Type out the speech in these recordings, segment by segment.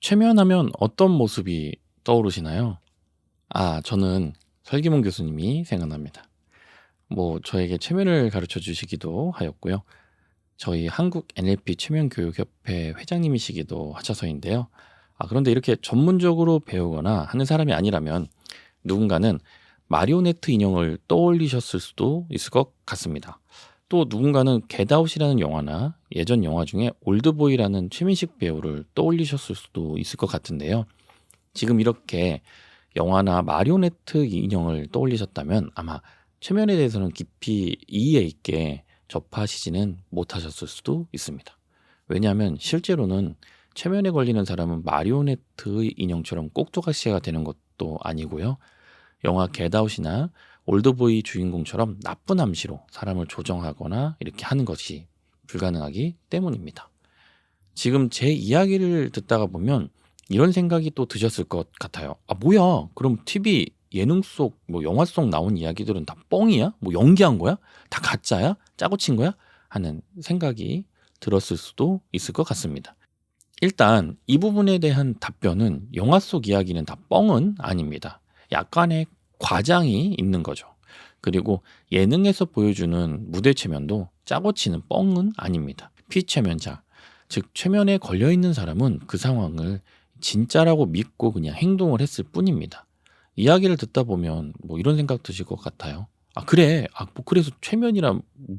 최면하면 어떤 모습이 떠오르시나요? 저는 설기문 교수님이 생각납니다. 저에게 최면을 가르쳐 주시기도 하였고요. 저희 한국 NLP 최면교육협회 회장님이시기도 하셔서인데요. 그런데 이렇게 전문적으로 배우거나 하는 사람이 아니라면 누군가는 마리오네트 인형을 떠올리셨을 수도 있을 것 같습니다. 또 누군가는 겟아웃이라는 영화나 예전 영화 중에 올드보이라는 최민식 배우를 떠올리셨을 수도 있을 것 같은데요. 지금 이렇게 영화나 마리오네트 인형을 떠올리셨다면 아마 최면에 대해서는 깊이 이해 있게 접하시지는 못하셨을 수도 있습니다. 왜냐하면 실제로는 최면에 걸리는 사람은 마리오네트의 인형처럼 꼭두각시가 되는 것도 아니고요. 영화 겟아웃이나 올드보이 주인공처럼 나쁜 암시로 사람을 조정하거나 이렇게 하는 것이 불가능하기 때문입니다. 지금 제 이야기를 듣다가 보면 이런 생각이 또 드셨을 것 같아요. 뭐야? 그럼 TV 예능 속, 영화 속 나온 이야기들은 다 뻥이야? 연기한 거야? 다 가짜야? 짜고 친 거야? 하는 생각이 들었을 수도 있을 것 같습니다. 일단 이 부분에 대한 답변은 영화 속 이야기는 다 뻥은 아닙니다. 약간의 과장이 있는 거죠. 그리고 예능에서 보여주는 무대 최면도 짜고 치는 뻥은 아닙니다. 피최면자, 즉 최면에 걸려있는 사람은 그 상황을 진짜라고 믿고 그냥 행동을 했을 뿐입니다. 이야기를 듣다 보면 이런 생각 드실 것 같아요. 그래, 그래서 최면이라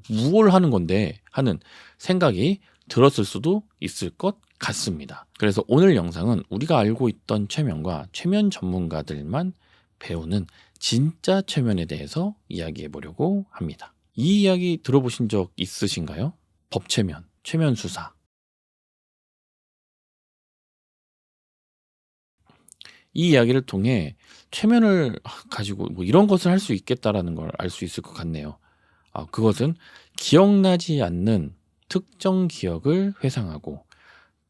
무얼 하는 건데 하는 생각이 들었을 수도 있을 것 같습니다. 그래서 오늘 영상은 우리가 알고 있던 최면과 최면 전문가들만 배우는 진짜 최면에 대해서 이야기해 보려고 합니다. 이 이야기 들어보신 적 있으신가요? 법최면, 최면수사. 이 이야기를 통해 최면을 가지고 이런 것을 할 수 있겠다라는 걸 알 수 있을 것 같네요. 그것은 기억나지 않는 특정 기억을 회상하고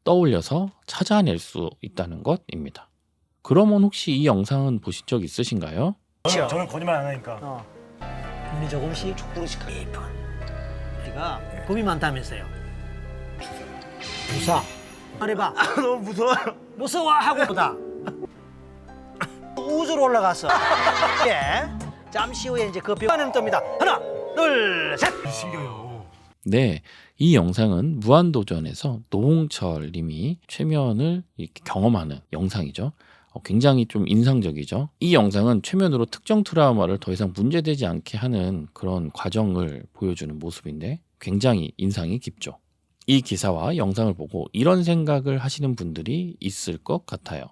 떠올려서 찾아낼 수 있다는 것입니다. 그러면 혹시 이 영상은 보신 적 있으신가요? 저는 거짓말 안 하니까. 눈이 조금씩 촉부르씩 예쁜. 우리가 겁이 많다면서요. 주사. 말해봐. 너무 무서워요. 무서워 하고 보다. 우주로 올라갔어. 예. 잠시 후에 이제 그 뼈는 뜹니다. 하나, 둘, 셋. 신기해요. 네, 이 영상은 무한도전에서 노홍철 님이 최면을 이렇게 경험하는 영상이죠. 굉장히 좀 인상적이죠. 이 영상은 최면으로 특정 트라우마를 더 이상 문제되지 않게 하는 그런 과정을 보여주는 모습인데 굉장히 인상이 깊죠. 이 기사와 영상을 보고 이런 생각을 하시는 분들이 있을 것 같아요.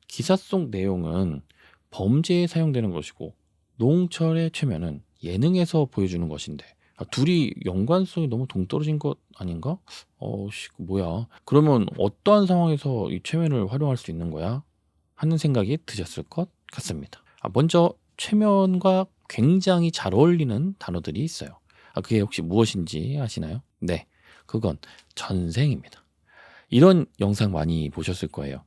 기사 속 내용은 범죄에 사용되는 것이고 노홍철의 최면은 예능에서 보여주는 것인데 둘이 연관성이 너무 동떨어진 것 아닌가? 뭐야. 그러면 어떠한 상황에서 이 최면을 활용할 수 있는 거야? 하는 생각이 드셨을 것 같습니다. 먼저 최면과 굉장히 잘 어울리는 단어들이 있어요. 그게 혹시 무엇인지 아시나요? 네, 그건 전생입니다. 이런 영상 많이 보셨을 거예요.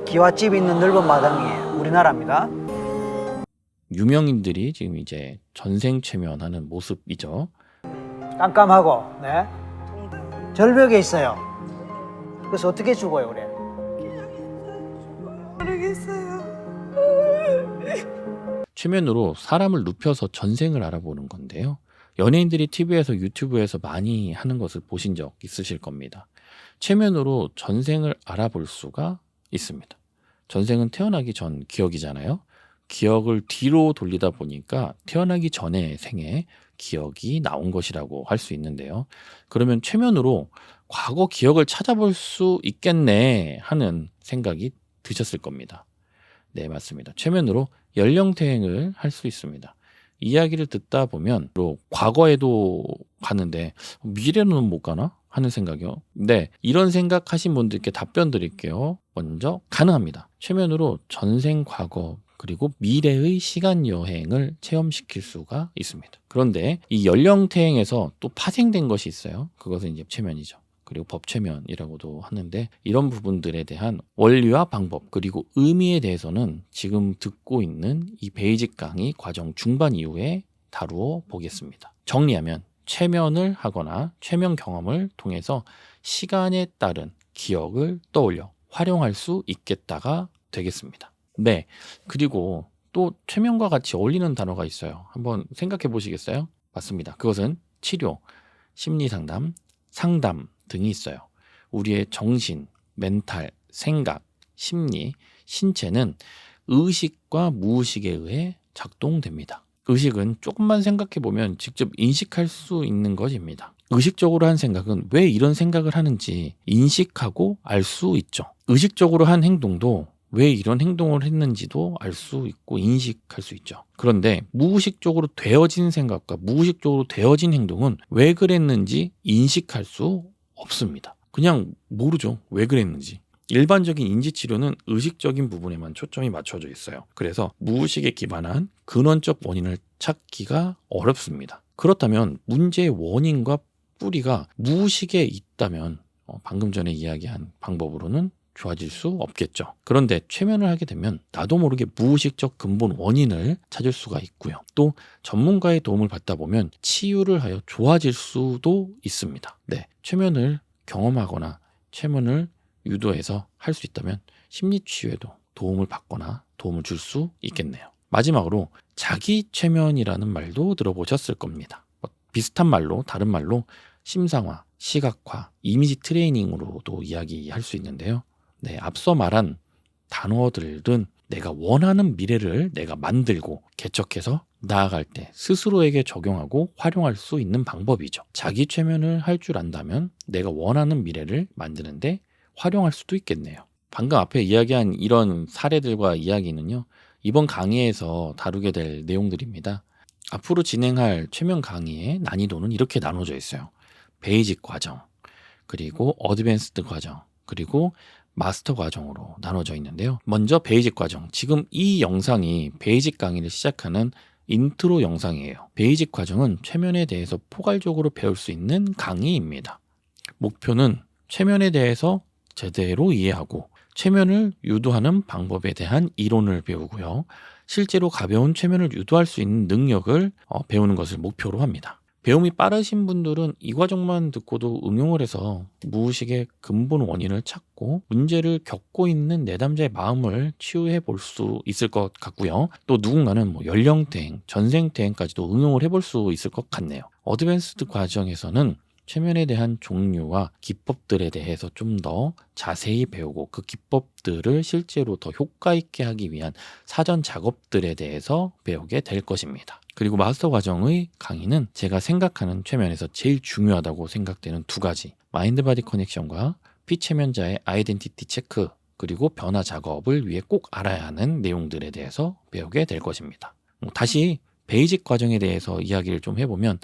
기와집 있는 넓은 마당이 우리나라입니다. 유명인들이 지금 이제 전생 최면하는 모습이죠. 깜깜하고, 네. 절벽에 있어요. 그래서 어떻게 죽어요, 그래? 최면으로 사람을 눕혀서 전생을 알아보는 건데요. 연예인들이 TV에서 유튜브에서 많이 하는 것을 보신 적 있으실 겁니다. 최면으로 전생을 알아볼 수가 있습니다. 전생은 태어나기 전 기억이잖아요. 기억을 뒤로 돌리다 보니까 태어나기 전의 생에 기억이 나온 것이라고 할 수 있는데요. 그러면 최면으로 과거 기억을 찾아볼 수 있겠네 하는 생각이 드셨을 겁니다. 네, 맞습니다. 최면으로 연령퇴행을 할 수 있습니다. 이야기를 듣다 보면 과거에도 가는데 미래는 못 가나? 하는 생각이요. 네, 이런 생각하신 분들께 답변 드릴게요. 먼저 가능합니다. 최면으로 전생, 과거, 그리고 미래의 시간 여행을 체험시킬 수가 있습니다. 그런데 이 연령퇴행에서 또 파생된 것이 있어요. 그것은 이제 최면이죠. 그리고 법최면이라고도 하는데 이런 부분들에 대한 원리와 방법 그리고 의미에 대해서는 지금 듣고 있는 이 베이직 강의 과정 중반 이후에 다루어 보겠습니다. 정리하면 최면을 하거나 최면 경험을 통해서 시간에 따른 기억을 떠올려 활용할 수 있겠다가 되겠습니다. 네, 그리고 또 최면과 같이 어울리는 단어가 있어요. 한번 생각해 보시겠어요? 맞습니다. 그것은 치료, 심리상담, 상담 등이 있어요. 우리의 정신, 멘탈, 생각, 심리, 신체는 의식과 무의식에 의해 작동됩니다. 의식은 조금만 생각해 보면 직접 인식할 수 있는 것입니다. 의식적으로 한 생각은 왜 이런 생각을 하는지 인식하고 알 수 있죠. 의식적으로 한 행동도 왜 이런 행동을 했는지도 알 수 있고 인식할 수 있죠. 그런데 무의식적으로 되어진 생각과 무의식적으로 되어진 행동은 왜 그랬는지 인식할 수 없습니다. 그냥 모르죠. 왜 그랬는지. 일반적인 인지치료는 의식적인 부분에만 초점이 맞춰져 있어요. 그래서 무의식에 기반한 근원적 원인을 찾기가 어렵습니다. 그렇다면 문제의 원인과 뿌리가 무의식에 있다면 방금 전에 이야기한 방법으로는 좋아질 수 없겠죠. 그런데 최면을 하게 되면 나도 모르게 무의식적 근본 원인을 찾을 수가 있고요. 또 전문가의 도움을 받다 보면 치유를 하여 좋아질 수도 있습니다. 네, 최면을 경험하거나 최면을 유도해서 할 수 있다면 심리치유에도 도움을 받거나 도움을 줄 수 있겠네요. 마지막으로 자기 최면이라는 말도 들어보셨을 겁니다. 비슷한 말로 다른 말로 심상화, 시각화, 이미지 트레이닝으로도 이야기할 수 있는데요. 네, 앞서 말한 단어들은 내가 원하는 미래를 내가 만들고 개척해서 나아갈 때 스스로에게 적용하고 활용할 수 있는 방법이죠. 자기 최면을 할 줄 안다면 내가 원하는 미래를 만드는데 활용할 수도 있겠네요. 방금 앞에 이야기한 이런 사례들과 이야기는요, 이번 강의에서 다루게 될 내용들입니다. 앞으로 진행할 최면 강의의 난이도는 이렇게 나눠져 있어요. 베이직 과정, 그리고 어드밴스드 과정, 그리고 마스터 과정으로 나눠져 있는데요. 먼저 베이직 과정. 지금 이 영상이 베이직 강의를 시작하는 인트로 영상이에요. 베이직 과정은 최면에 대해서 포괄적으로 배울 수 있는 강의입니다. 목표는 최면에 대해서 제대로 이해하고 최면을 유도하는 방법에 대한 이론을 배우고요. 실제로 가벼운 최면을 유도할 수 있는 능력을 배우는 것을 목표로 합니다. 배움이 빠르신 분들은 이 과정만 듣고도 응용을 해서 무의식의 근본 원인을 찾고 문제를 겪고 있는 내담자의 마음을 치유해 볼 수 있을 것 같고요. 또 누군가는 연령대행, 전생대행까지도 응용을 해볼 수 있을 것 같네요. 어드밴스드 과정에서는 최면에 대한 종류와 기법들에 대해서 좀 더 자세히 배우고 그 기법들을 실제로 더 효과 있게 하기 위한 사전 작업들에 대해서 배우게 될 것입니다. 그리고 마스터 과정의 강의는 제가 생각하는 최면에서 제일 중요하다고 생각되는 두 가지, 마인드 바디 커넥션과 피최면자의 아이덴티티 체크, 그리고 변화 작업을 위해 꼭 알아야 하는 내용들에 대해서 배우게 될 것입니다. 다시 베이직 과정에 대해서 이야기를 좀 해보면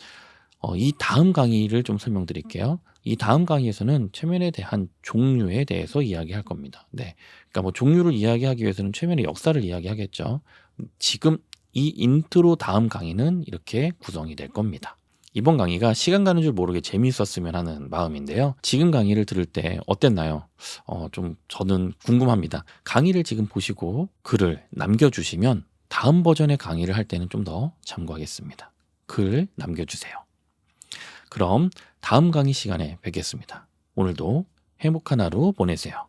이 다음 강의를 좀 설명드릴게요. 이 다음 강의에서는 최면에 대한 종류에 대해서 이야기할 겁니다. 네, 그러니까 종류를 이야기하기 위해서는 최면의 역사를 이야기하겠죠. 지금 이 인트로 다음 강의는 이렇게 구성이 될 겁니다. 이번 강의가 시간 가는 줄 모르게 재미있었으면 하는 마음인데요. 지금 강의를 들을 때 어땠나요? 좀 저는 궁금합니다. 강의를 지금 보시고 글을 남겨주시면 다음 버전의 강의를 할 때는 좀 더 참고하겠습니다. 글 남겨주세요. 그럼 다음 강의 시간에 뵙겠습니다. 오늘도 행복한 하루 보내세요.